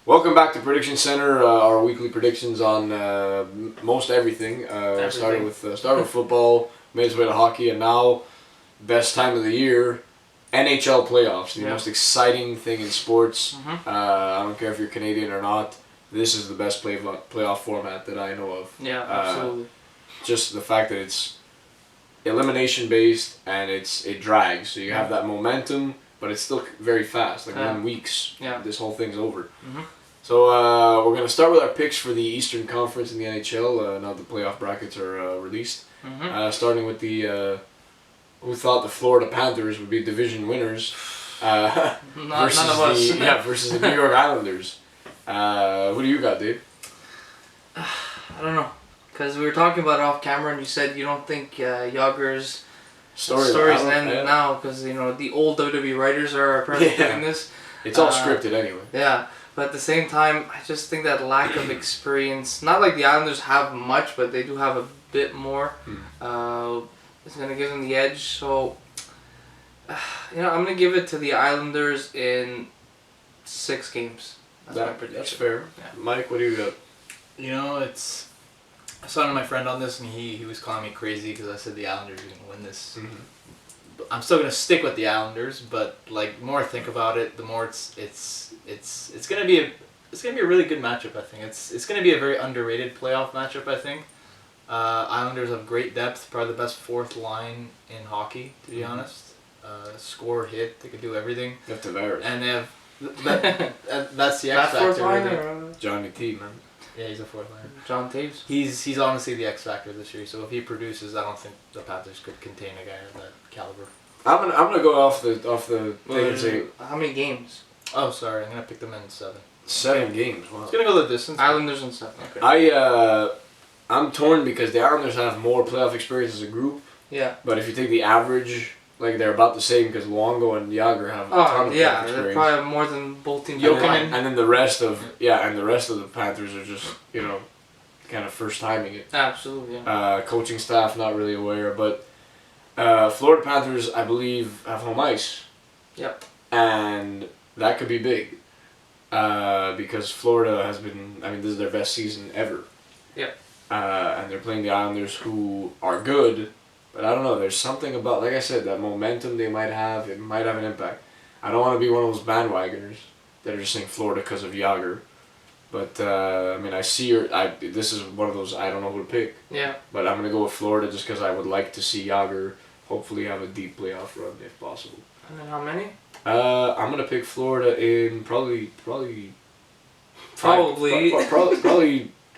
Welcome back to Prediction Center, our weekly predictions on most everything. Starting with football, made its way to hockey, and now best time of the year, NHL Playoffs, the most exciting thing in sports. I don't care if you're Canadian or not. This is the best playoff format that I know of. Yeah, absolutely. Just the fact that it's elimination based and it drags, so you have that momentum, but it's still very fast. Like 1 weeks, this whole thing's over. So we're going to start with our picks for the Eastern Conference in the NHL, now the playoff brackets are released. Starting with the, who thought the Florida Panthers would be division winners None of us. Versus the New York Islanders. Who do you got, Dave? I don't know. Because we were talking about it off camera and you said you don't think Yager's story's ended now because, the old WWE writers are apparently doing this. It's all scripted anyway. Yeah. But at the same time, I just think that lack of experience, not like the Islanders have much, but they do have a bit more, is going to give them the edge. So, I'm going to give it to the Islanders in 6 games. That's my prediction. That's fair. Yeah. Mike, what do you got? I was talking to my friend on this, and he was calling me crazy because I said the Islanders are going to win this. I'm still going to stick with the Islanders, but the more I think about it, the more it's going to be a really good matchup. I think it's going to be a very underrated playoff matchup. I think Islanders have great depth, probably the best fourth line in hockey, to be honest. Score, hit, they can do everything. You have Tavares. And they have that's the X factor. Right? Johnny T, man. Yeah, he's a fourth liner. John Taves. He's honestly the X factor this year. So if he produces, I don't think the Panthers could contain a guy of that caliber. I'm gonna go off the thing and say how many games? Oh, sorry, I'm gonna pick them in 7. 7 games. Wow. It's gonna go the distance. Islanders in 7. Okay. I'm torn because the Islanders have more playoff experience as a group. Yeah. But if you take the average, they're about the same because Luongo and Yager have a ton of playoff experience. They're probably more than both teams. And then the rest of the Panthers are just kind of first timing it. Absolutely. Yeah. Coaching staff not really aware, but Florida Panthers I believe have home ice. Yep. And that could be big. Because Florida has been, this is their best season ever. Yep. And they're playing the Islanders who are good, but I don't know, there's something about, like I said, that momentum they might have, it might have an impact. I don't want to be one of those bandwagoners that are just saying Florida because of Yager. But, I see this is one of those, I don't know who to pick. Yeah. But I'm going to go with Florida just because I would like to see Yager hopefully have a deep playoff run if possible. And then how many? I'm gonna pick Florida in probably.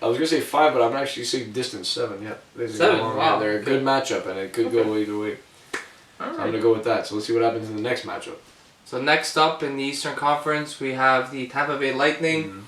I was gonna say 5, but I'm actually saying distance 7. Yeah, 7. Wow. They're a good matchup, and it could go either way. All right. So I'm gonna go with that. So let's see what happens in the next matchup. So next up in the Eastern Conference, we have the Tampa Bay Lightning.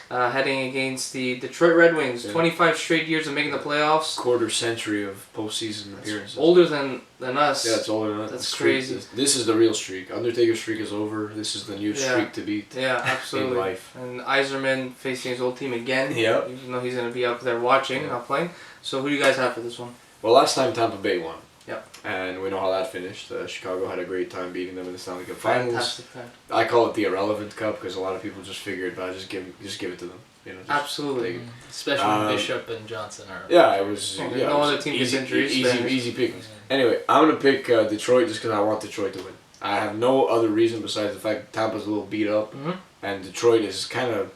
Heading against the Detroit Red Wings. 25 straight years of making the playoffs. Quarter century of postseason appearances. Older than us. Yeah, it's older than us. That's crazy. This is the real streak. Undertaker's streak is over. This is the new streak to beat. Yeah, absolutely. In life. And Yzerman facing his old team again. Yep. Even though he's going to be out there watching, not playing. So who do you guys have for this one? Well, last time Tampa Bay won. Yep. And we know how that finished. Chicago had a great time beating them in the Stanley Cup Finals. Fantastic time. I call it the irrelevant cup because a lot of people just figured, but just give it to them. Absolutely. Especially when Bishop and Johnson are. Yeah, it was. No other team gets injuries. Easy pickings. Anyway, I'm gonna pick Detroit just because I want Detroit to win. I have no other reason besides the fact Tampa's a little beat up, and Detroit is kind of.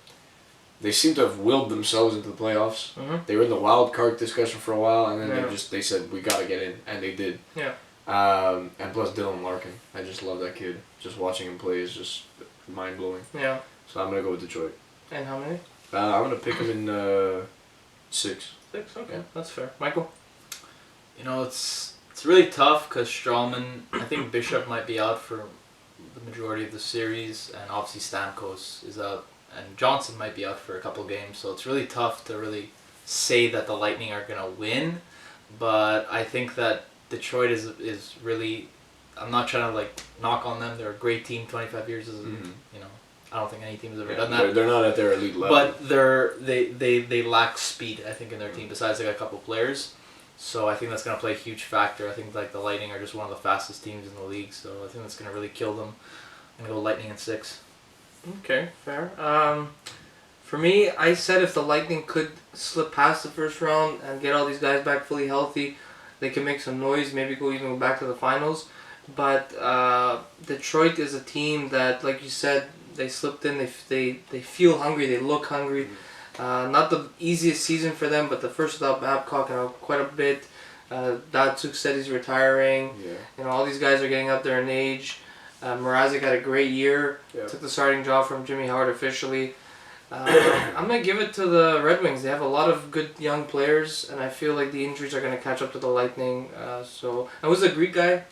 They seem to have willed themselves into the playoffs. They were in the wild card discussion for a while, and then they said we gotta get in, and they did. Yeah. And plus Dylan Larkin, I just love that kid. Just watching him play is just mind blowing. Yeah. So I'm gonna go with Detroit. And how many? I'm gonna pick him in 6. 6. Okay, that's fair. Michael. It's really tough because Stralman. I think Bishop might be out for the majority of the series, and obviously Stamkos is out, and Johnson might be out for a couple games. So it's really tough to really say that the Lightning are gonna win, but I think that Detroit is really. I'm not trying to knock on them. They're a great team. 25 years is I don't think any team has ever done that. They're not at their elite level. But they lack speed, I think, in their team. Besides, they got a couple players. So I think that's going to play a huge factor. I think like the Lightning are just one of the fastest teams in the league, so I think that's going to really kill them. I'm going to go Lightning in 6. Okay, fair. For me, I said if the Lightning could slip past the first round and get all these guys back fully healthy, they can make some noise, maybe go even back to the finals. But Detroit is a team that, like you said, they slipped in. They feel hungry. They look hungry. Not the easiest season for them, but the first without Babcock quite a bit. Datsuk said he's retiring. Yeah. You know, all these guys are getting up there in age. Mrazek had a great year. Yeah. Took the starting job from Jimmy Howard officially. I'm going to give it to the Red Wings. They have a lot of good young players, and I feel like the injuries are going to catch up to the Lightning. And who's the Greek guy?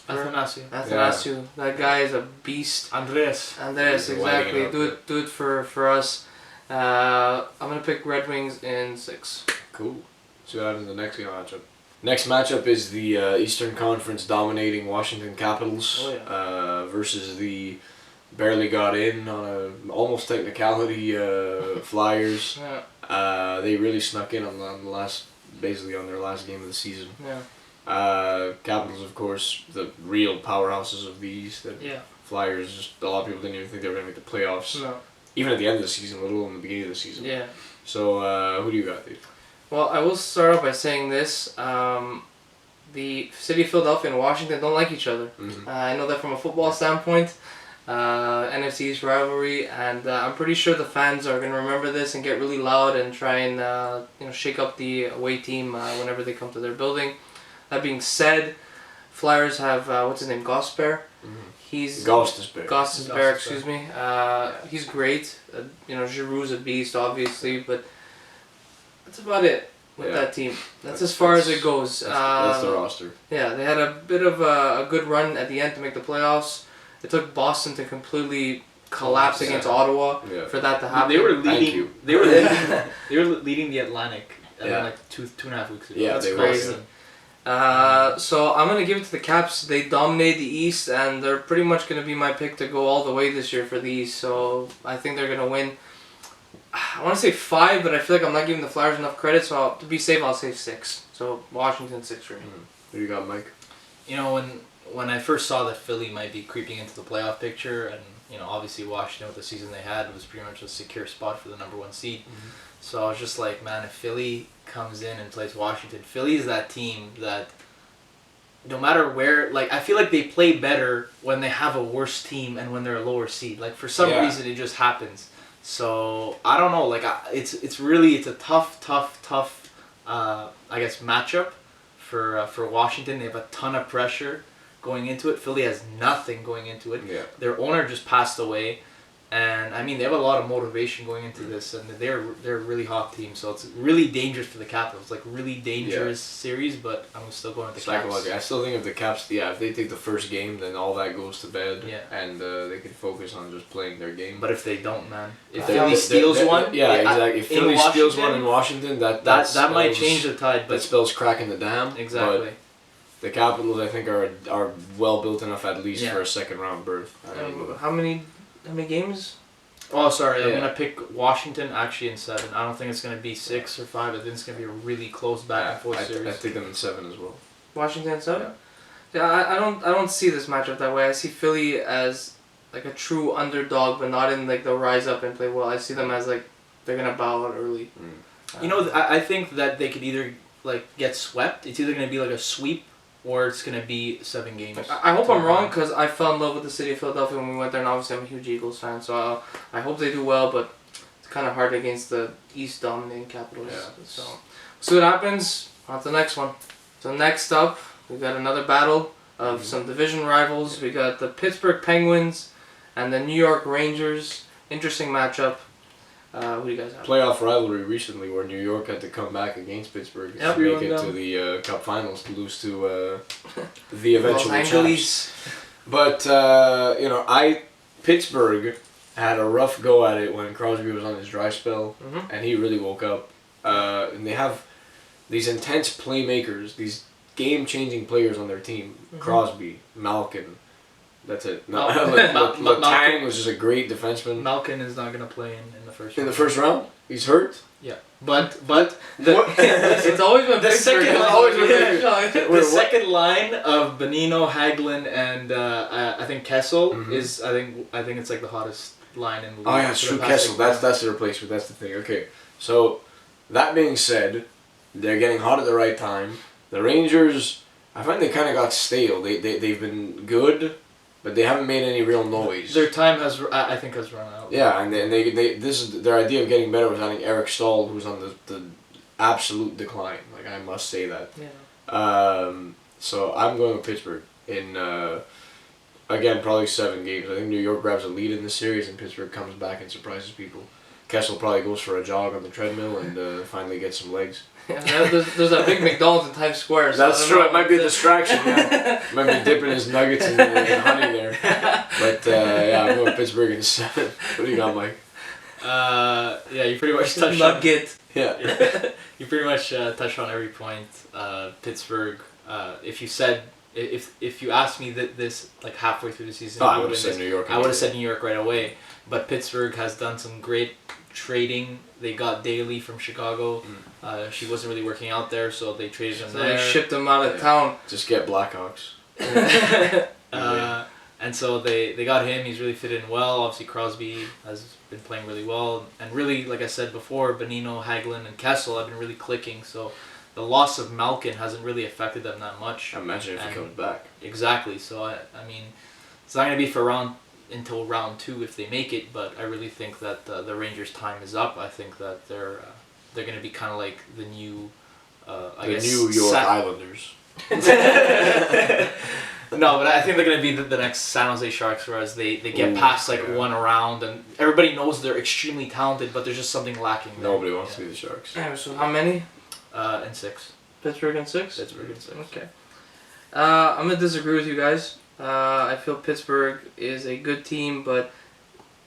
Athanasiou. That guy is a beast. Andreas, exactly. Do it for us. I'm going to pick Red Wings in 6. Cool. See what happens in the next matchup. Next matchup is the Eastern Conference dominating Washington Capitals versus the barely got in on a almost technicality Flyers. Yeah. They really snuck in on the last, basically on their last game of the season. Yeah. Capitals, of course, the real powerhouses of the East. Yeah. Flyers, just a lot of people didn't even think they were going to make the playoffs. No. Even at the end of the season, let alone the beginning of the season. Yeah. So, who do you got, dude? Well, I will start off by saying this. The city of Philadelphia and Washington don't like each other. Mm-hmm. I know that from a football standpoint. NFC East rivalry, and I'm pretty sure the fans are going to remember this and get really loud and try and shake up the away team whenever they come to their building. That being said, Flyers have what's his name, Gosper. Mm-hmm. He's Gostisbehere, excuse me. He's great. Giroux's a beast, obviously, but that's about it with that team. That's as far as it goes. That's the roster. Yeah, they had a bit of a good run at the end to make the playoffs. It took Boston to completely collapse against Ottawa for that to happen. They were leading. They were leading the Atlantic like 2.5 weeks ago. Yeah, that's crazy. So I'm gonna give it to the Caps. They dominate the East, and they're pretty much gonna be my pick to go all the way this year for the East. So I think they're gonna win. I want to say 5, but I feel like I'm not giving the Flyers enough credit. So to be safe, I'll say 6. So Washington 6 for me. Who you got, Mike? You know, when I first saw that Philly might be creeping into the playoff picture, and obviously Washington with the season they had was pretty much a secure spot for the number 1 seed. Mm-hmm. So I was just like, man, if Philly comes in and plays Washington, Philly is that team that no matter where, like, I feel like they play better when they have a worse team and when they're a lower seed. Like, for some reason, it just happens. So I don't know. Like, it's a tough I guess matchup for Washington. They have a ton of pressure going into it. Philly has nothing going into it. Yeah. Their owner just passed away, and I mean they have a lot of motivation going into this, and they're a really hot team. So it's really dangerous for the Capitals. Like, really dangerous series, but I'm still going with the Caps. I still think if the Caps, if they take the first game, then all that goes to bed, and they can focus on just playing their game. But if they don't, man, if Philly steals one, exactly. If Philly steals one in Washington, that might change the tide. But that spells cracking the dam. Exactly. But the Capitals, I think, are well built enough at least for a second round berth. How many games? Oh, sorry. I'm gonna pick Washington actually in 7. I don't think it's gonna be 6 or 5. I think it's gonna be a really close back and forth series. I think them in 7 as well. Washington in 7. Yeah, I don't see this matchup that way. I see Philly as like a true underdog, but not in like they'll rise up and play well. I see them as like they're gonna bow out early. I think that they could either like get swept. It's either gonna be like a sweep, or it's going to be 7 games. I hope I'm wrong, because I fell in love with the city of Philadelphia when we went there, and obviously I'm a huge Eagles fan, so I hope they do well, but it's kind of hard against the East dominating Capitals. Yeah. So we'll see what happens. On to the next one. So next up, we got another battle of some division rivals. We got the Pittsburgh Penguins and the New York Rangers. Interesting matchup. Who do you guys have? Playoff rivalry recently where New York had to come back against Pittsburgh to make it to the Cup Finals to lose to the eventual champs. But Pittsburgh had a rough go at it when Crosby was on his dry spell, and he really woke up. And they have these intense playmakers, these game-changing players on their team: Crosby, Malkin, That's it. No, Letang was just a great defenseman. Malkin is not going to play in the first round. In the first round? He's hurt? Yeah. But it's always been the second second line of Bonino, Hagelin, and I think Kessel is I think it's like the hottest line in the league. Oh yeah, it's true. Kessel. That's the replacement. That's the thing. Okay. So that being said, they're getting hot at the right time. The Rangers, I find they kind of got stale. They've been good, but they haven't made any real noise. Their time has run out. Yeah, and they this is their idea of getting better was adding Eric Stahl, who's on the absolute decline. Like, I must say that. Yeah. So I'm going with Pittsburgh in again probably 7 games. I think New York grabs a lead in the series, and Pittsburgh comes back and surprises people. Kessel probably goes for a jog on the treadmill and finally gets some legs. Yeah, there's that big McDonald's in Times Square. So that's true. It might be a distraction. Yeah. Might be dipping his nuggets in honey there. But yeah, I'm going Pittsburgh in 7. What do you got, Mike? Yeah, you pretty much touched nugget. Yeah. You pretty much touched on every point. Pittsburgh. If you said if you asked me this like halfway through the season, I would have said New York. I would have said New York right away. But Pittsburgh has done some great trading. They got Daly from Chicago. She wasn't really working out there, so they traded him there. They shipped him out of town. Just get Blackhawks. And so they got him. He's really fit in well. Obviously, Crosby has been playing really well. And really, like I said before, Bonino, Hagelin, and Kessel have been really clicking. So the loss of Malkin hasn't really affected them that much. Imagine if he comes back. Exactly. So, I mean, it's not going to be until round 2 if they make it, but I really think that the Rangers' time is up. I think that they're going to be kind of like the new, New York Islanders. No, but I think they're going to be the next San Jose Sharks, whereas they get past one round, and everybody knows they're extremely talented, but there's just something lacking there. Nobody wants to be the Sharks. Yeah, so how many? And 6. Pittsburgh and 6? Pittsburgh and 6. Okay. I'm going to disagree with you guys. I feel Pittsburgh is a good team, but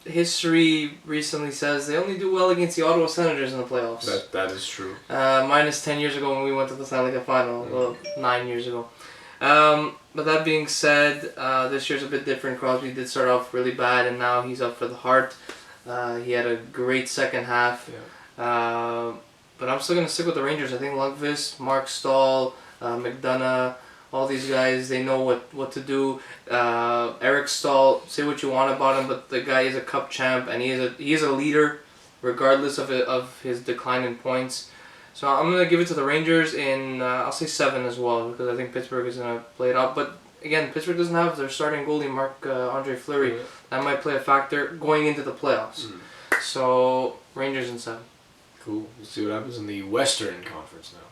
history recently says they only do well against the Ottawa Senators in the playoffs. That is true. Minus 10 years ago when we went to the Stanley Cup final. Well, 9 years ago. But that being said, this year's a bit different. Crosby did start off really bad, and now he's up for the Hart. He had a great second half. Yeah. But I'm still going to stick with the Rangers. I think Lundqvist, Mark Stahl, McDonough, all these guys, they know what to do. Eric Stahl, say what you want about him, but the guy is a cup champ, and he is a leader, regardless of his decline in points. So I'm going to give it to the Rangers in, I'll say 7 as well, because I think Pittsburgh is going to play it up. But again, Pittsburgh doesn't have their starting goalie, Marc-Andre Fleury. Yeah. That might play a factor going into the playoffs. So Rangers in 7. Cool. We'll see what happens in the Western Conference now.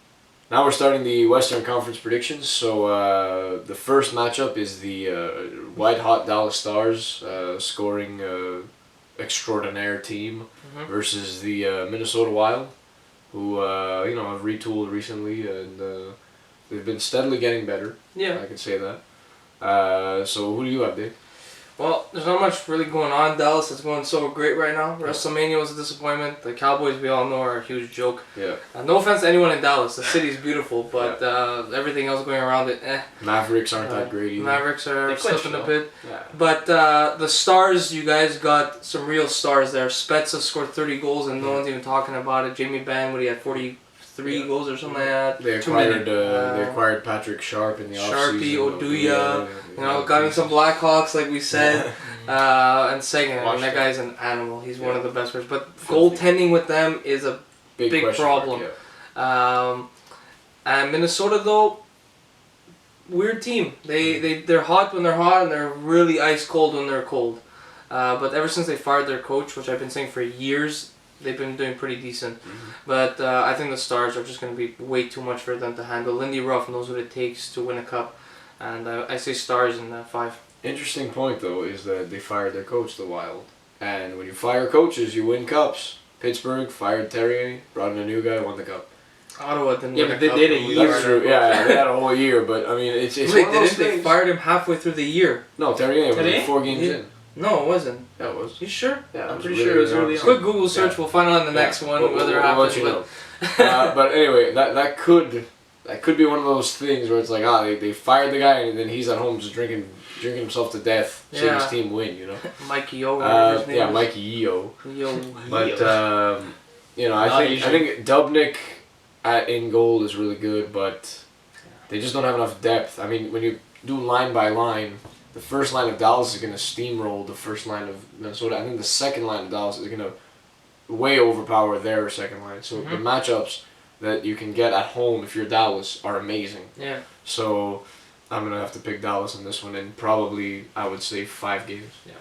Now we're starting the Western Conference predictions. So the first matchup is the white-hot Dallas Stars scoring extraordinaire team versus the Minnesota Wild, who have retooled recently, and they've been steadily getting better. Yeah. I can say that. So who do you have, Dave? Well, there's not much really going on. Dallas is going so great right now. WrestleMania was a disappointment. The Cowboys, we all know, are a huge joke. Yeah. No offense to anyone in Dallas. The city's beautiful, but everything else going around it, Mavericks aren't that great either. Mavericks are slipping a bit. Yeah. But the Stars, you guys got some real stars there. Spezza scored 30 goals, and no one's even talking about it. Jamie Benn, he had 43 goals or something like that. They acquired Patrick Sharp in the offseason. Sharpie, Oduya, got in some Blackhawks, like we said. And Seguin, that guy's an animal. He's one of the best players. But goaltending with them is a big problem. And Minnesota, though, weird team. They're hot when they're hot, and they're really ice cold when they're cold. But ever since they fired their coach, which I've been saying for years, they've been doing pretty decent. But I think the Stars are just going to be way too much for them to handle. Lindy Ruff knows what it takes to win a cup. And I say Stars in 5. Interesting point, though, is that they fired their coach, the Wild. And when you fire coaches, you win cups. Pittsburgh fired Terrier, brought in a new guy, won the cup. Ottawa didn't win but they did a year. That's true. Yeah, they had a whole year, but I mean, it's one of those things. They fired him halfway through the year. No, Terrier was like 4 games in. No, it wasn't. Yeah, it was. You sure? Yeah, I'm pretty sure it was early on. Quick Google search. We'll find out in the next one whether it happens. We'll let you know. But anyway, that could that could be one of those things where it's like, they fired the guy and then he's at home just drinking himself to death so his team win, you know. Mikey O. Mikey Yeo. Yo. But I think Dubnyk in goal is really good, but they just don't have enough depth. I mean, when you do line by line, the first line of Dallas is going to steamroll the first line of Minnesota. I think the second line of Dallas is going to way overpower their second line. So the matchups that you can get at home if you're Dallas are amazing. Yeah. So I'm going to have to pick Dallas in this one, and probably I would say 5 games. Yeah.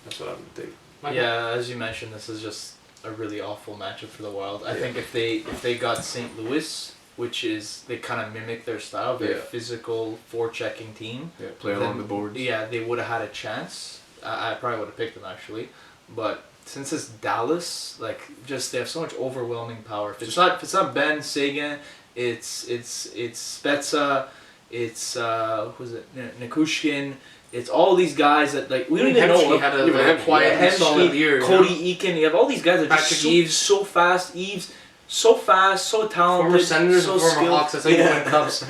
That's what I'm going to take. Yeah, as you mentioned, this is just a really awful matchup for the Wild. I think if they got St. Louis, which is they kind of mimic their style, very physical, forechecking team. Yeah, play along the boards. Yeah, they would have had a chance. I probably would have picked them actually, but since it's Dallas, like just they have so much overwhelming power. If it's not Ben Sagan, it's Spezza, it's who's it, Nikushkin. It's all these guys that like we don't even know. He had a quiet solid year. Cody Eakin, you have all these guys that are Patrick just so fast. Eaves, so fast, so talented. Former Senators, so former skilled. Hawks. That's how you win cups.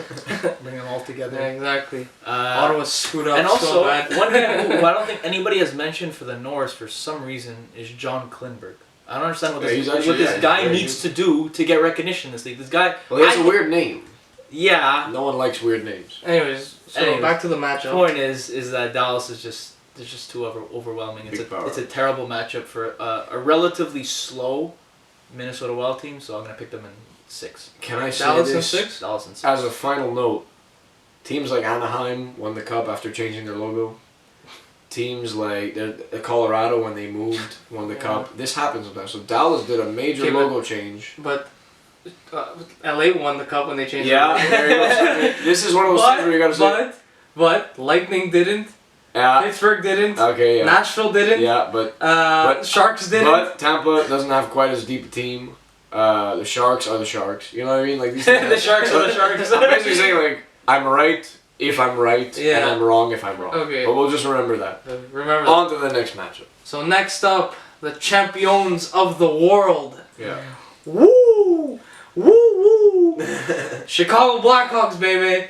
Bring them all together. Yeah, exactly. Ottawa screwed up and also, so bad. one thing who I don't think anybody has mentioned for the Norris for some reason is John Klingberg. I don't understand what this guy needs to do to get recognition in this league. This guy. Well, he has a weird name. Yeah. No one likes weird names. Anyways, back to the matchup. Point is that Dallas is just too overwhelming. It's a terrible matchup for a relatively slow Minnesota Wild team. So I'm gonna pick them in 6. Can I say Dallas this? in 6? Dallas in 6. As a final note, teams like Anaheim won the cup after changing their logo. Teams like Colorado, when they moved, won the cup. This happens sometimes. So Dallas did a major logo change. But LA won the cup when they changed. Yeah, there you go. This is one of those things where you gotta say. But Lightning didn't. Pittsburgh didn't. Okay, yeah. Nashville didn't. Yeah, but Sharks didn't. But Tampa doesn't have quite as deep a team. The Sharks are the Sharks. You know what I mean? Like these the Sharks are the Sharks. I'm basically saying like I'm right if I'm right, and I'm wrong if I'm wrong. Okay. But we'll just remember that. Remember. On to the next matchup. So next up, the champions of the world. Yeah. Woo! Woo! Chicago Blackhawks, baby,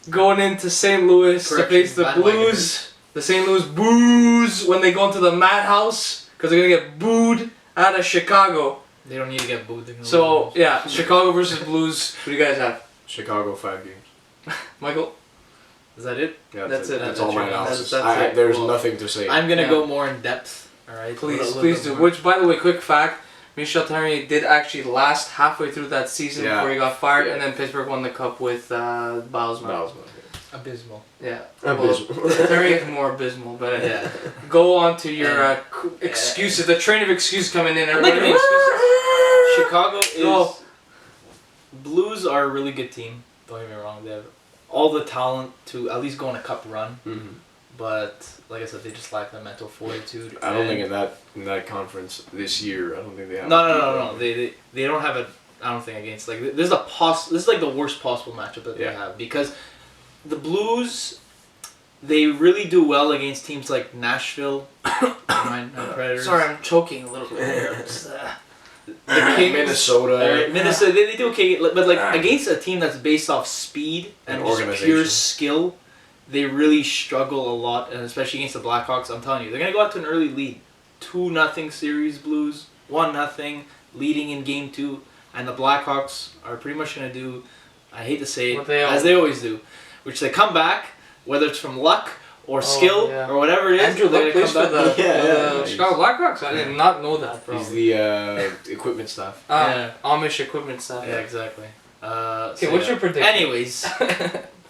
going into St. Louis to face the Blues. The St. Louis Blues when they go into the madhouse because they're gonna get booed out of Chicago. They don't need to get booed. So yeah, Chicago versus Blues. Who do you guys have? Chicago 5 games. Michael. Is that it? Yeah, that's it. That's all my analysis. That's it. There's nothing to say. I'm gonna go more in depth. All right. Please do. Which, by the way, quick fact: Michel Therrien did actually last halfway through that season before he got fired, and then Pittsburgh won the cup with Bilesma. Abysmal. Yeah. Abysmal. Therrien is more abysmal, but go on to your excuses. The train of excuses coming in. Everybody. Chicago is. Blues are a really good team. Don't get me wrong. They have all the talent to at least go on a cup run. Mm-hmm. But like I said, they just lack the mental fortitude. I don't think in that conference this year. I don't think they have. No. They don't have a. I don't think against like this is like the worst possible matchup that they have because the Blues, they really do well against teams like Nashville, Predators. Sorry, I'm choking a little bit. The Kings, Minnesota. Minnesota, they do okay, but like against a team that's based off speed and just pure skill, they really struggle a lot, and especially against the Blackhawks. I'm telling you, they're gonna go out to an early lead, 2-0 series Blues, 1-0 leading in Game 2, and the Blackhawks are pretty much gonna do, I hate to say it, as they always do, which they come back, whether it's from luck or skill or whatever it is. Andrew Luck plays for the Chicago Blackhawks. I did not know that, bro. He's the equipment staff. Amish equipment staff. Yeah, exactly. Okay, what's your prediction? Anyways,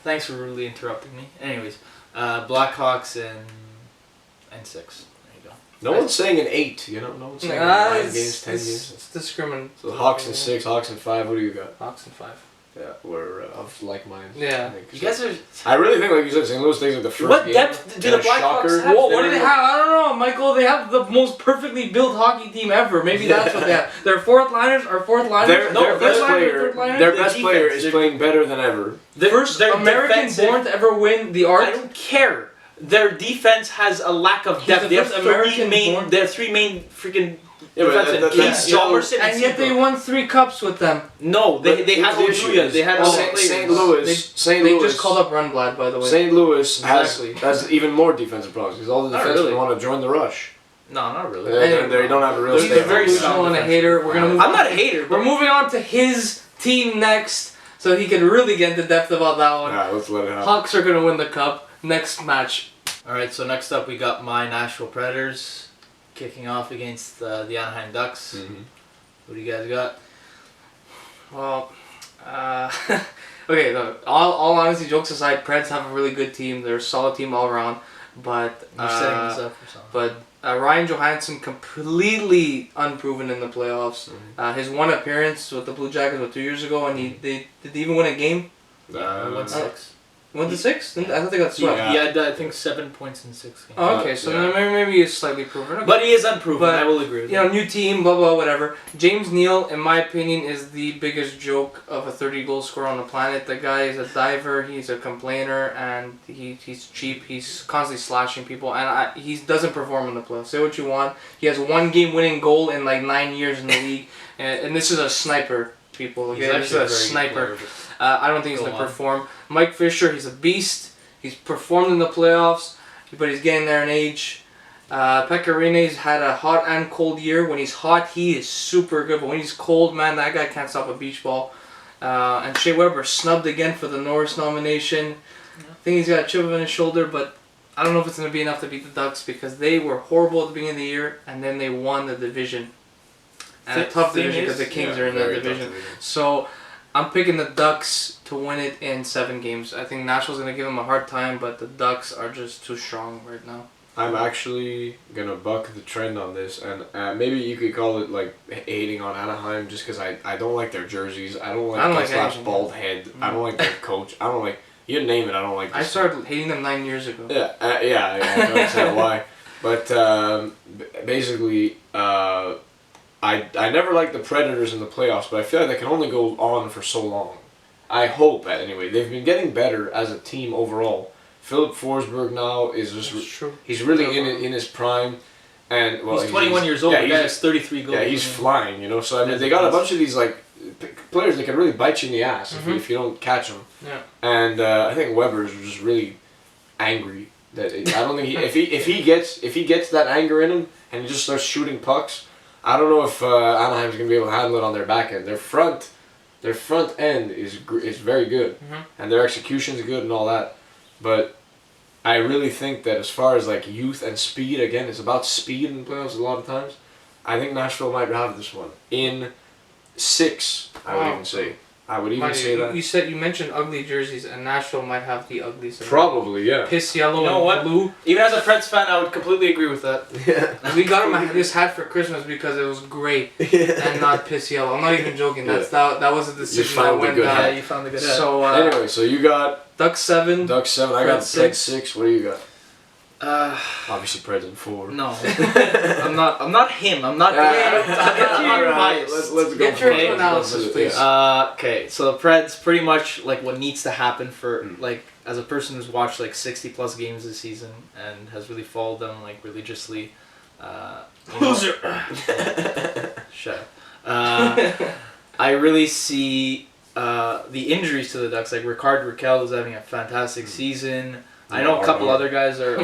thanks for rudely interrupting me. Anyways, Blackhawks and 6. There you go. No one's saying an 8. You know, no one's saying 9 games, 10 games. It's discriminatory. So Hawks and 6, Hawks and 5. What do you got? Hawks and 5. Yeah, we're of like minds. Yeah. You guys are... I really think, like you said, St. Louis takes like the first What game. depth do the Blackhawks have? What do they have? I don't know, Michael. They have the most perfectly built hockey team ever. Maybe that's what they have. Their fourth liners are fourth liners. Their best player is playing better than ever. The first American born to ever win the art. I don't care. Their defense has a lack of depth. They have 3 main freaking Yeah, but Keith Chalmerson and yet they won 3 cups with them. No, they had Oduya. They had St. Louis. They just called up Rundblad, by the way. St. Louis has even more defensive problems because all the defensemen want to join the rush. No, not really. They don't have a real. He's a very strong and a hater. I'm not a hater. We're moving on to his team next, so he can really get into depth about that one. Yeah, let's let it happen. Hawks are gonna win the cup next match. All right, so next up we got my Nashville Predators kicking off against the Anaheim Ducks. Mm-hmm. What do you guys got? Well, okay. Look, all honesty, jokes aside, Preds have a really good team. They're a solid team all around. But You're setting this up for something. But Ryan Johansson completely unproven in the playoffs. Mm-hmm. His one appearance with the Blue Jackets 2 years ago, and did they even win a game? Won 6. Went to 6? I thought they got swept. He had, I think, 7 points in 6 games. Oh, okay, so then maybe he's slightly proven. Okay. But he is unproven, But, I will agree with you know, new team, blah, blah, whatever. James Neal, in my opinion, is the biggest joke of a 30-goal scorer on the planet. The guy is a diver, he's a complainer, and he's cheap. He's constantly slashing people, and he doesn't perform in the playoffs. Say what you want. He has 1 game-winning goal in like 9 years in the league, and this is a sniper, people. Okay? This is a sniper. I don't think he's going to perform. Mike Fisher, he's a beast. He's performed in the playoffs, but he's getting there in age. Pekka Rinne's had a hot and cold year. When he's hot, he is super good, but when he's cold, man, that guy can't stop a beach ball. And Shea Weber snubbed again for the Norris nomination. I think he's got a chip on his shoulder, but I don't know if it's going to be enough to beat the Ducks because they were horrible at the beginning of the year, and then they won the division. And a tough division because the Kings are in that division. So I'm picking the Ducks to win it in 7 games. I think Nashville's going to give them a hard time, but the Ducks are just too strong right now. I'm actually going to buck the trend on this, and maybe you could call it like hating on Anaheim just because I don't like their jerseys. I don't like Getzlaf's bald head. I don't like their coach. I don't like, you name it, I don't like this. I started hating them 9 years ago. Yeah, I don't understand why. But basically, I never liked the Predators in the playoffs, but I feel like they can only go on for so long. I hope, anyway. They've been getting better as a team overall. Philip Forsberg now is just... He's really in his prime. And well, he's 21 years old. Yeah, he has 33 goals. Yeah, he's flying, you know. So, I mean, they got a bunch of these, like, players that can really bite you in the ass if you don't catch them. Yeah. And I think Weber's just really angry. I don't think if he gets that anger in him and he just starts shooting pucks, I don't know if Anaheim's gonna be able to handle it on their back end. Their front end is very good, and their execution's good and all that. But I really think that as far as like youth and speed, again, it's about speed in the playoffs a lot of times. I think Nashville might have this one in 6. I would even say. I would even say that. You mentioned ugly jerseys, and Nashville might have the ugliest. Probably, yeah. Piss yellow and blue. Even as a Preds fan, I would completely agree with that. Yeah. We got him this hat for Christmas because it was gray and not piss yellow. I'm not even joking. That was a decision that went down. Yeah, you found the good hat. So anyway, so you got Ducks 7. Ducks 7. I got Preds 6. What do you got? Obviously Preds in 4. No, I'm not him. I'm not. Let's go. Get your analysis, please. Okay, so the Preds pretty much like what needs to happen for like as a person who's watched like 60+ games this season and has really followed them like religiously. Loser. Shut up. I really see the injuries to the Ducks. Like Rickard Rakell is having a fantastic season. I know a couple other guys are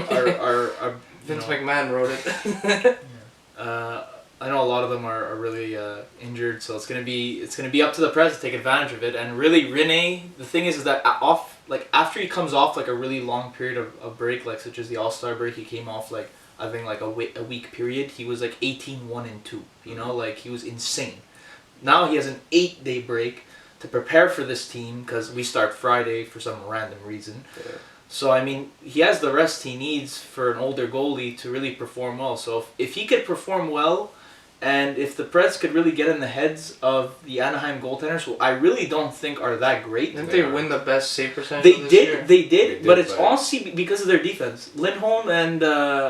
Vince McMahon wrote it. I know a lot of them are really injured, so it's gonna be up to the Preds to take advantage of it. And really, Rinne, the thing is that after he comes off like a really long period of break, like such as the All-Star break, he came off like I think like a week period. He was like 18-1-2. You know, like he was insane. Now he has an 8-day break to prepare for this team because we start Friday for some random reason. Yeah. So, I mean, he has the rest he needs for an older goalie to really perform well. So, if he could perform well, and if the Preds could really get in the heads of the Anaheim goaltenders, who I really don't think are that great. Didn't they win the best save percentage this year? They did, but it's honestly because of their defense. Lindholm and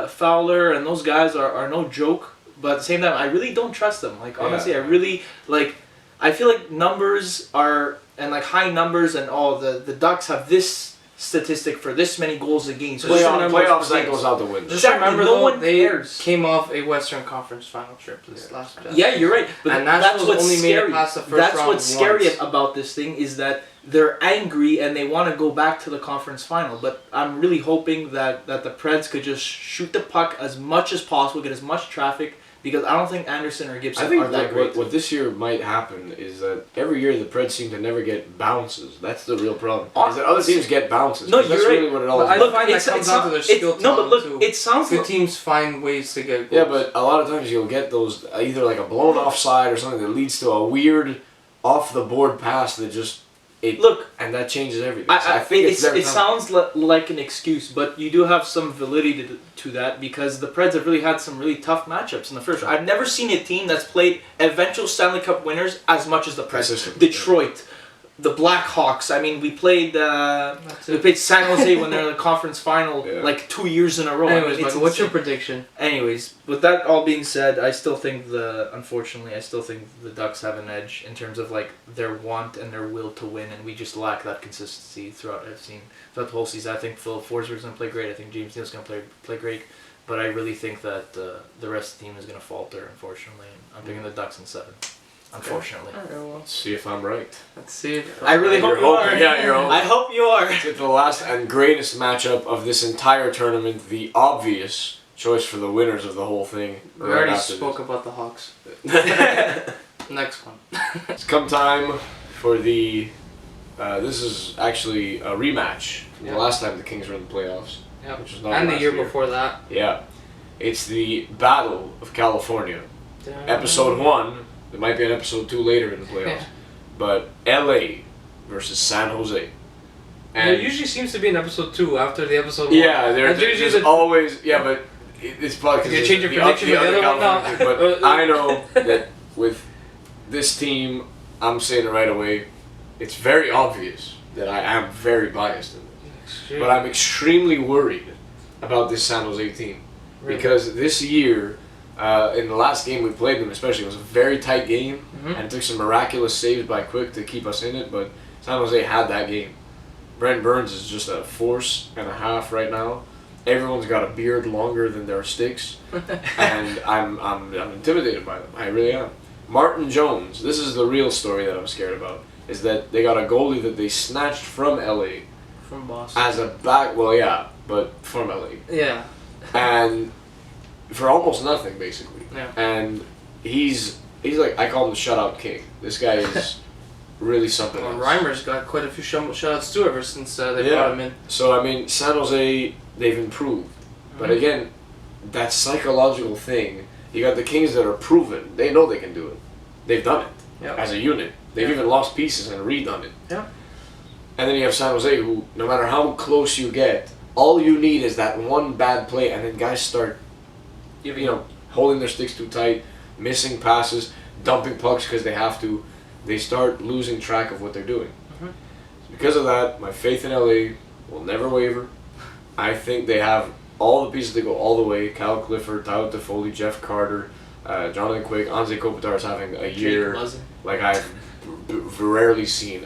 Fowler and those guys are no joke, but at the same time, I really don't trust them. Like, honestly, I really, like, I feel like numbers are, and like high numbers and all, the Ducks have this statistic for this many goals a game. So playoffs that goes out the window. Just remember, no one cares. Came off a Western Conference final trip this last. Yeah, you're right. But and that's what's only scary. Made it past the first that's round what's scary once. About this thing is that they're angry and they want to go back to the conference final. But I'm really hoping that the Preds could just shoot the puck as much as possible, get as much traffic. Because I don't think Anderson or Gibson are that great. What this year might happen is that every year the Preds seem to never get bounces. That's the real problem. Is that other teams get bounces. No, you're that's right. Really what it all is. I find that comes down to their skill talent. No, but look, too. It sounds good teams find ways to get goals. Yeah, but a lot of times you'll get those either like a blown offside or something that leads to a weird off the board pass that just and that changes everything. I think it sounds like an excuse, but you do have some validity to that because the Preds have really had some really tough matchups in the first. I've never seen a team that's played eventual Stanley Cup winners as much as the Preds. Detroit, the Blackhawks. I mean, we played San Jose when they're in the conference final like 2 years in a row. Anyways, Michael, what's your prediction? Anyways, with that all being said, unfortunately, I still think the Ducks have an edge in terms of like their want and their will to win, and we just lack that consistency throughout the whole season. I think Philip Forsberg's going to play great. I think James Neal's going to play great, but I really think that the rest of the team is going to falter, unfortunately. I'm picking the Ducks in 7. Unfortunately. Okay. Well, let's see if I'm right. Let's see if I really hope you are. Yeah, you're hoping. I hope you are. It's the last and greatest matchup of this entire tournament. The obvious choice for the winners of the whole thing. We already spoke about the Hawks. Next one. It's come time for the. This is actually a rematch from the last time the Kings were in the playoffs. Yeah. Which was not and the year before that. Yeah. It's the Battle of California. Episode 1. There might be an episode 2 later in the playoffs. But LA versus San Jose. And there usually seems to be an episode 2 after the episode 1. Yeah, there's always... Yeah, but it's probably because... You change your prediction for the other one now? But I know that with this team, I'm saying it right away, it's very obvious that I am very biased in this. But I'm extremely worried about this San Jose team. Really? Because this year... in the last game we played them especially, it was a very tight game, and it took some miraculous saves by Quick to keep us in it, but San Jose had that game. Brent Burns is just a force and a half right now. Everyone's got a beard longer than their sticks, and I'm intimidated by them. I really am. Martin Jones, this is the real story that I'm scared about, is that they got a goalie that they snatched from LA. From Boston. As a back, well yeah, but from LA. Yeah. And... for almost nothing, basically. Yeah. And he's like, I call him the shutout king. This guy is really something else. Reimer's got quite a few shutouts too ever since they brought him in. So, I mean, San Jose, they've improved. But again, that psychological thing, you got the Kings that are proven. They know they can do it. They've done it as a unit. They've even lost pieces and redone it. Yeah. And then you have San Jose who, no matter how close you get, all you need is that one bad play, and then guys start... holding their sticks too tight, missing passes, dumping pucks because they have to. They start losing track of what they're doing. Because of that, my faith in LA will never waver. I think they have all the pieces to go all the way. Kyle Clifford, Tyler Toffoli, Jeff Carter, Jonathan Quick, Anze Kopitar is having a year like I've rarely seen.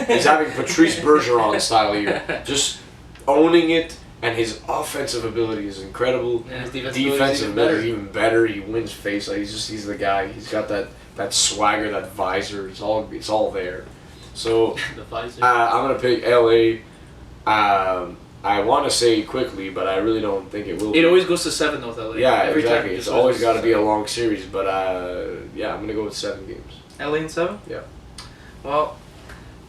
He's having Patrice Bergeron style year. Just owning it. And his offensive ability is incredible. Yeah, his defensive ability is even better. He wins face. Like he's the guy. He's got that swagger, that visor. It's all there. So the visor. I'm gonna pick LA. I want to say quickly, but I really don't think it will. It always goes to 7 though, LA. Yeah, every exactly. time It's always got to be a long series, but yeah, I'm gonna go with 7 games. LA in 7? Yeah. Well,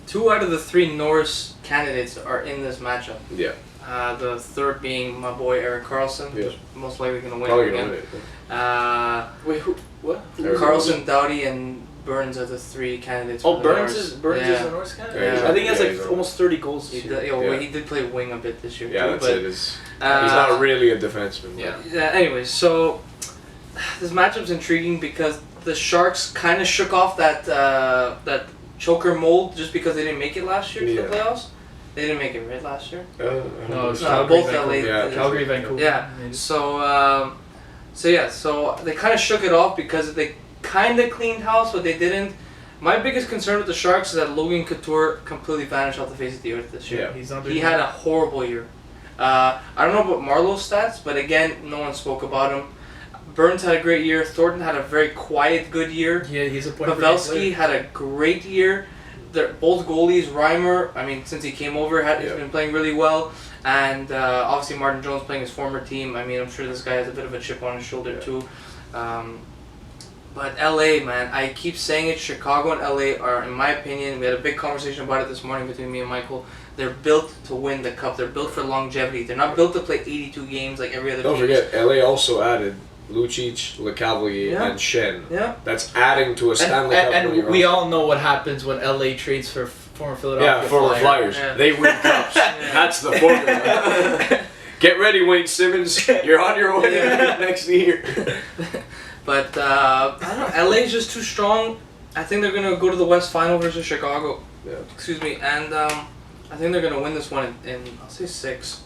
2 out of the 3 Norris candidates are in this matchup. Yeah. The third being my boy Erik Karlsson, who's most likely going to win Probably again. gonna win it. Wait, who? What? Karlsson, Doughty, and Burns are the 3 candidates. Oh, for Burns the is the Norris candidate. Yeah. I think he has like almost 30 goals this year. Well, he did play wing a bit this year Yeah, too. that's but, it. He's not really a defenseman. Yeah. Anyways, so this matchup's intriguing because the Sharks kind of shook off that choker mold just because they didn't make it last year to the playoffs. They didn't make it right last year. No, it's both LA. Calgary, Vancouver. Yeah. So they kind of shook it off because they kind of cleaned house, but they didn't. My biggest concern with the Sharks is that Logan Couture completely vanished off the face of the earth this year. Yeah, he had a horrible year. I don't know about Marlowe's stats, but again, no one spoke about him. Burns had a great year. Thornton had a very quiet, good year. Yeah, he's a point. Pavelski had a great year. Both goalies, Reimer, I mean, since he came over, he's been playing really well. And obviously Martin Jones playing his former team. I mean, I'm sure this guy has a bit of a chip on his shoulder too. But LA, man, I keep saying it, Chicago and LA are, in my opinion, we had a big conversation about it this morning between me and Michael, they're built to win the cup. They're built for longevity. They're not built to play 82 games like every other team. Don't forget, LA also added Lucic, LeCavalier, and Shen. Yeah. That's adding to a Stanley Cup. And we all know what happens when LA trades for former Philadelphia former Flyers. Yeah. They win cups. That's the formula. Get ready, Wayne Simmons. You're on your way next year. But I don't know. LA's just too strong. I think they're gonna go to the West Final versus Chicago. Yeah. Excuse me, and I think they're gonna win this one in I'll say 6.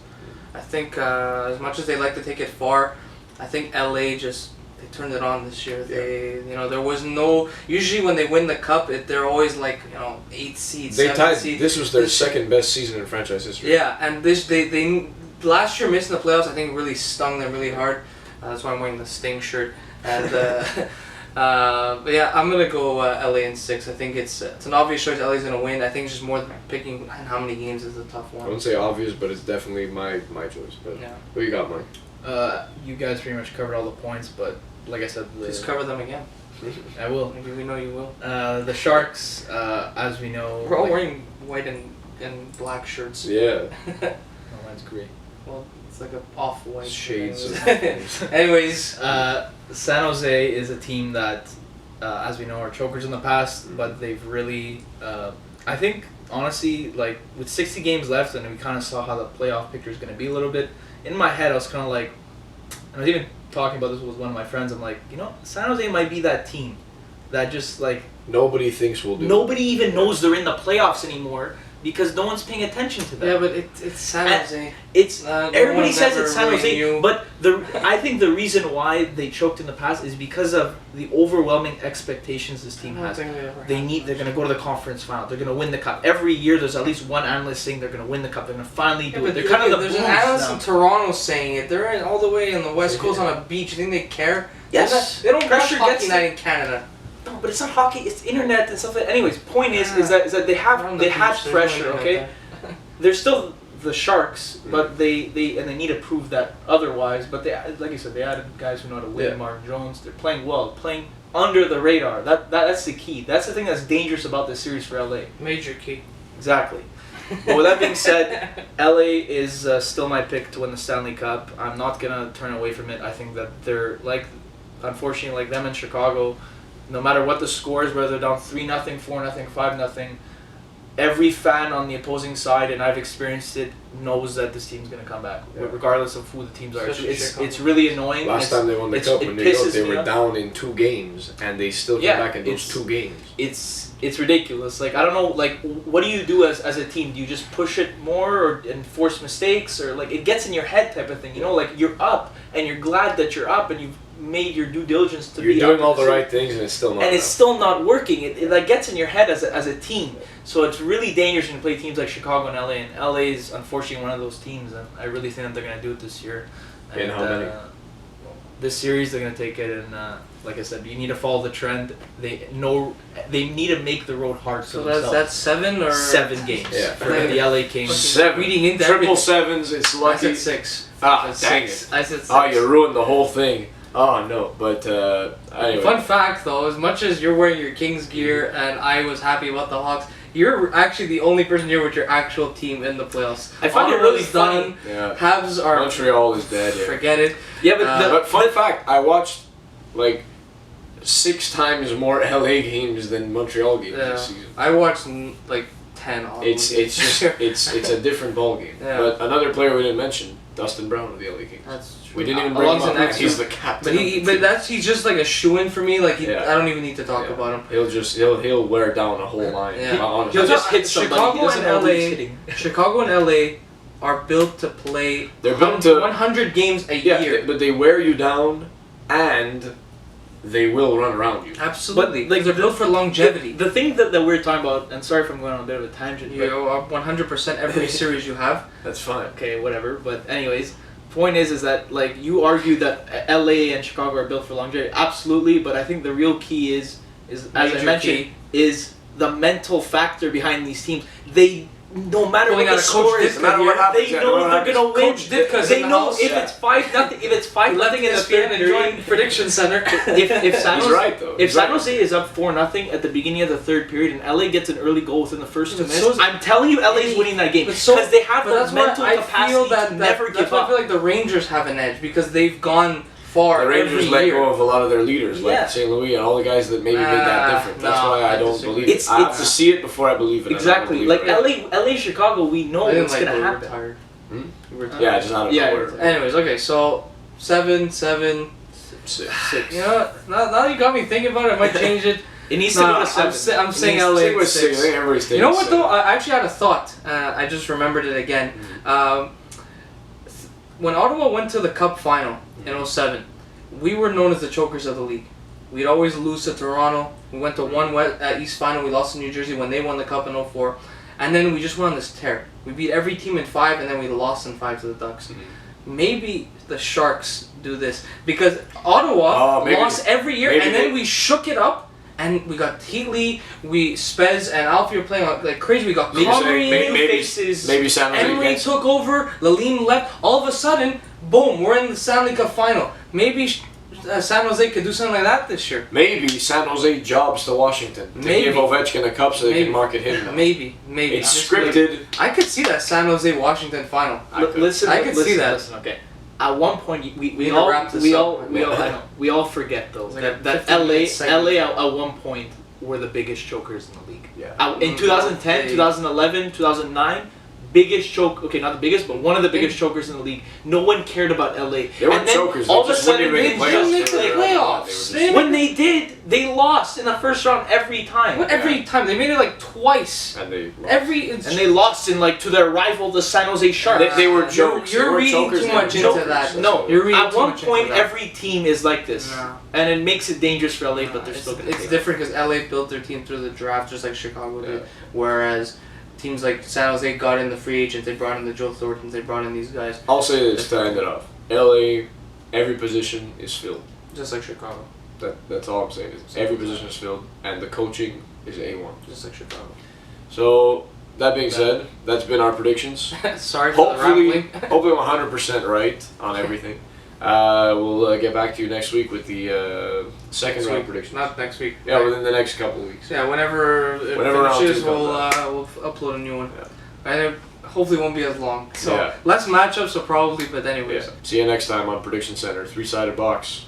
I think as much as they like to take it far, I think LA just they turned it on this year. They there was no usually when they win the cup they're always like 8 seeds. They 7 tied. seeds. This was their second best season in franchise history. Yeah, and this they last year missing the playoffs I think really stung them really hard. That's why I'm wearing the Sting shirt. And but yeah, I'm gonna go LA in 6. I think it's an obvious choice. LA's gonna win. I think it's just more picking how many games is a tough one. I wouldn't say obvious, but it's definitely my choice. But who you got, Mike? You guys pretty much covered all the points, but like I said, just cover them again. I will. Maybe we know you will. The Sharks, as we know, we're all wearing white and black shirts. Yeah. Oh, mine's gray. Well, it's like a off-white. Shades of. Anyways. San Jose is a team that, as we know, are chokers in the past, but they've really, I think, honestly, like, with 60 games left, and we kind of saw how the playoff picture is going to be a little bit, in my head, I was kind of like, and I was even talking about this with one of my friends, I'm like, San Jose might be that team that just, like... Nobody thinks we'll do. Nobody even knows they're in the playoffs anymore, because no one's paying attention to them. Yeah, but it's San Jose. It's everybody says it's San Jose, really but I think the reason why they choked in the past is because of the overwhelming expectations this team has. They're going to go to the conference final. They're going to win the cup. Every year there's at least one analyst saying they're going to win the cup. They're going to finally do it. They're kind of the There's Blues an analyst now. in Toronto saying it. They're all the way on the West Coast on a beach. You think they care? Yes. They don't Pressure watch gets hockey night in Canada. No, but it's not hockey. It's internet and stuff like that. Anyways, point is that they have pressure, okay? They're still the Sharks, but they need to prove that otherwise. But they, like you said, they added guys who know how to win. Yeah. Martin Jones. They're playing well, playing under the radar. That's the key. That's the thing that's dangerous about this series for LA. Major key. Exactly. But with that being said, LA is still my pick to win the Stanley Cup. I'm not gonna turn away from it. I think that they're unfortunately, like them in Chicago. No matter what the score is, whether they're down 3-0, 4-0, 5-0, every fan on the opposing side, and I've experienced it, knows that this team's going to come back, regardless of who the teams are. It's really annoying. Last time they won the cup, when they were down in 2 games, and they still came back in those 2 games. It's ridiculous. Like, I don't know, like, what do you do as a team? Do you just push it more or enforce mistakes? Or, like, it gets in your head type of thing, like, you're up, and you're glad that you're up, and you've made your due diligence to be up. You're doing all the right things, and it's still not. And it's still not working. It like gets in your head as a team. So it's really dangerous when you play teams like Chicago and LA. And LA is unfortunately one of those teams, and I really think that they're gonna do it this year. And how many? This series they're gonna take it, and like I said, you need to follow the trend. They need to make the road hard for themselves. So that's 7 or 7 games for the LA Kings. 7. Reading into Triple everything. 7s. It's lucky. I said 6. Dang it! I said 6. Oh, you ruined the whole thing. Oh no, but anyway. Fun fact though, as much as you're wearing your Kings gear and I was happy about the Hawks, you're actually the only person here with your actual team in the playoffs. I find it really funny. Yeah. Habs are Montreal is dead. Yeah. Forget it. Yeah, but fun fact, I watched like 6 times more LA games than Montreal games this season. I watched like 10. It's just it's a different ball game. Yeah. But another player we didn't mention, Dustin Brown of the LA Kings. That's true. We didn't even bring him up. He's the captain. But he's just like a shoo-in for me. Like I don't even need to talk about him. He'll wear down a whole line. Yeah. Honestly. He'll just hit somebody. Chicago and LA are built to play. They're built to 100 games a year. But they wear you down, and they will run around you. Absolutely. But, like, they're built for longevity. The thing that we're talking about, and sorry if I'm going on a bit of a tangent. You are 100% every series you have. That's fine. Okay, whatever. But anyways, point is that like you argue that LA and Chicago are built for longevity. Absolutely, but I think the real key is as I mentioned, is the mental factor behind these teams. They no matter what the score is, they know they're gonna win. They know if it's 5-0, if it's 5-0 in the third period. Prediction center. If San Jose is up 4-0 at the beginning of the third period and LA gets an early goal within the first 2 minutes, I'm telling you, LA is winning that game because they have the mental capacity to never give up. I feel like the Rangers have an edge because they've gone far. The Rangers let go of a lot of their leaders, like St. Louis and all the guys that maybe made that difference. That's why I don't believe it. I have to see it before I believe it. Exactly. Like LA, Chicago, we know it's going to happen. Yeah, just out of nowhere. Anyways, okay, so 7, 6. You know what? Now you got me thinking about it, I might change it. It needs to go to 7. I'm saying LA 6. You know what though? I actually had a thought. I just remembered it again. When Ottawa went to the Cup final in 07, we were known as the chokers of the league. We'd always lose to Toronto. We went to one East final. We lost to New Jersey when they won the Cup in 04. And then we just went on this tear. We beat every team in 5, and then we lost in 5 to the Ducks. Maybe the Sharks do this. Because Ottawa lost every year, and then we shook it up. And we got Heatley, Spez, and Alfie were playing like crazy. We got Comrie, new faces. Maybe San Jose Emery took over. Lalim left. All of a sudden, boom, we're in the Stanley Cup final. Maybe San Jose could do something like that this year. Maybe San Jose jobs to Washington. They give Ovechkin a cup so they can market him. Maybe. It's scripted. I could see that San Jose Washington final. I could see that. Listen, okay. At one point, we all forget though that LA at one point were the biggest chokers in the league. Yeah. In 2010, 2011, 2009, biggest choke. Okay, not the biggest, but one of the biggest chokers in the league. No one cared about LA. They weren't chokers. All of a sudden, they didn't make the playoffs. When they did, they lost in the first round every time. Every time they made it like twice. And they lost in like to their rival, the San Jose Sharks. They were jokes. You're reading too much into that. No, at one point every team is like this, and it makes it dangerous for LA. But they're still gonna. It's different because LA built their team through the draft, just like Chicago did. Whereas teams like San Jose got in the free agents, they brought in the Joe Thorntons, they brought in these guys. I'll say this to end it off. LA, every position is filled. Just like Chicago. That's all I'm saying. Every position is filled, and the coaching is A1. Just like Chicago. So, that being said, that's been our predictions. Sorry for the rambling. Hopefully 100% right on everything. We'll get back to you next week with the second round predictions. Not next week. Yeah, within the next couple of weeks. Yeah, whenever it finishes, we'll upload a new one. Yeah. And it hopefully won't be as long. So less matchups, so probably, but anyways. Yeah. See you next time on Prediction Center, 3-sided box.